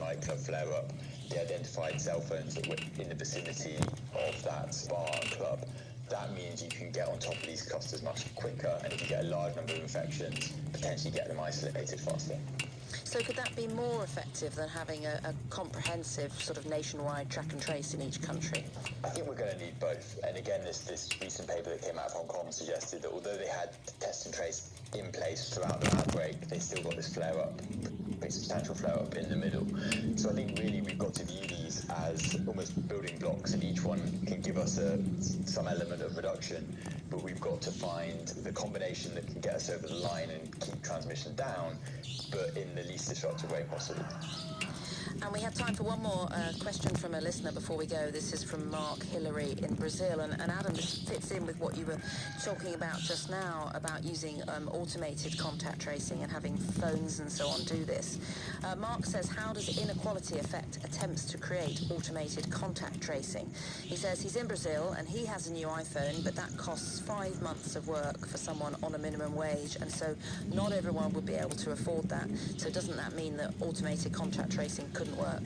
nightclub flare-up, they identified cell phones that were in the vicinity of that bar and club. That means you can get on top of these clusters much quicker, and if you get a large number of infections, potentially get them isolated faster. So could that be more effective than having a comprehensive sort of nationwide track and trace in each country? I think we're going to need both. And again, this recent paper that came out of Hong Kong suggested that although they had test and trace in place throughout the outbreak, they still got this flare-up, a substantial flare-up in the middle. So I think really we've got to view these as almost building blocks, and each one can give us some element of reduction, but we've got to find the combination that can get us over the line and keep transmission down, but in the least disruptive way possible. And we have time for one more question from a listener before we go. This is from Mark Hillary in Brazil. And Adam, this fits in with what you were talking about just now about using automated contact tracing and having phones and so on do this. Mark says, how does inequality affect attempts to create automated contact tracing? He says he's in Brazil and he has a new iPhone, but that costs 5 months of work for someone on a minimum wage. And so not everyone would be able to afford that. So doesn't that mean that automated contact tracing couldn't work?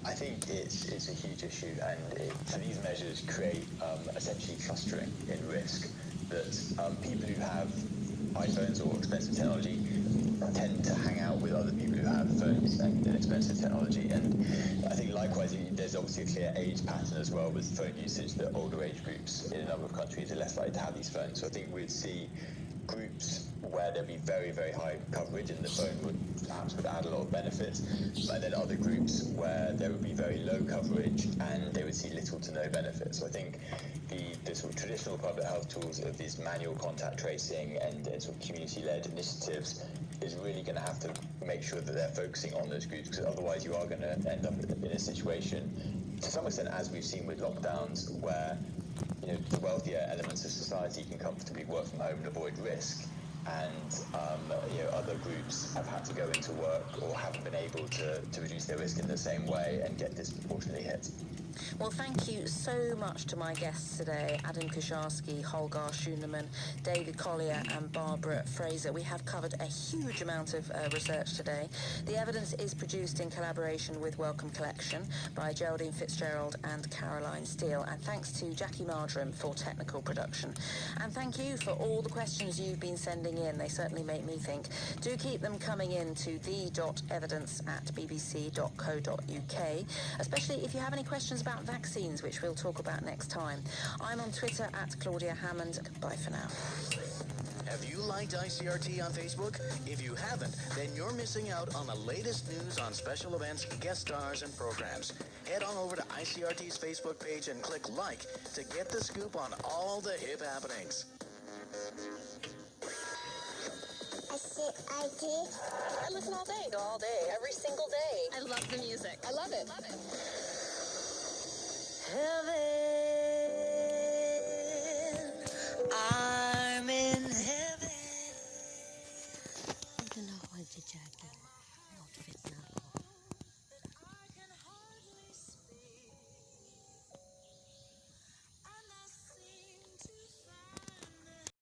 I think it's a huge issue, and so these measures create essentially clustering in risk, that people who have iPhones or expensive technology tend to hang out with other people who have phones and expensive technology. And I think likewise there's obviously a clear age pattern as well with phone usage, that older age groups in a number of countries are less likely to have these phones. So I think we'd see groups where there'd be very, very high coverage and the phone would add a lot of benefits, and then other groups where there would be very low coverage and they would see little to no benefit. So I think the sort of traditional public health tools of these manual contact tracing and sort of community-led initiatives is really going to have to make sure that they're focusing on those groups, because otherwise you are going to end up in a situation, to some extent as we've seen with lockdowns, where the wealthier elements of society can comfortably work from home and avoid risk, and other groups have had to go into work or haven't been able to reduce their risk in the same way and get disproportionately hit. Well, thank you so much to my guests today, Adam Kusharski, Holger Schunemann, David Collier and Barbara Fraser. We have covered a huge amount of research today. The evidence is produced in collaboration with Wellcome Collection by Geraldine Fitzgerald and Caroline Steele. And thanks to Jackie Marjoram for technical production. And thank you for all the questions you've been sending in. They certainly make me think. Do keep them coming in to the.evidence@bbc.co.uk, especially if you have any questions about vaccines, which we'll talk about next time. I'm on Twitter @Claudia Hammond. Bye for now. Have you liked ICRT on Facebook? If you haven't, then you're missing out on the latest news on special events, guest stars, and programs. Head on over to ICRT's Facebook page and click like to get the scoop on all the hip happenings. ICRT. I listen all day, every single day. I love the music. I love it. Heaven, I'm in heaven. I don't know what the jacket outfit now.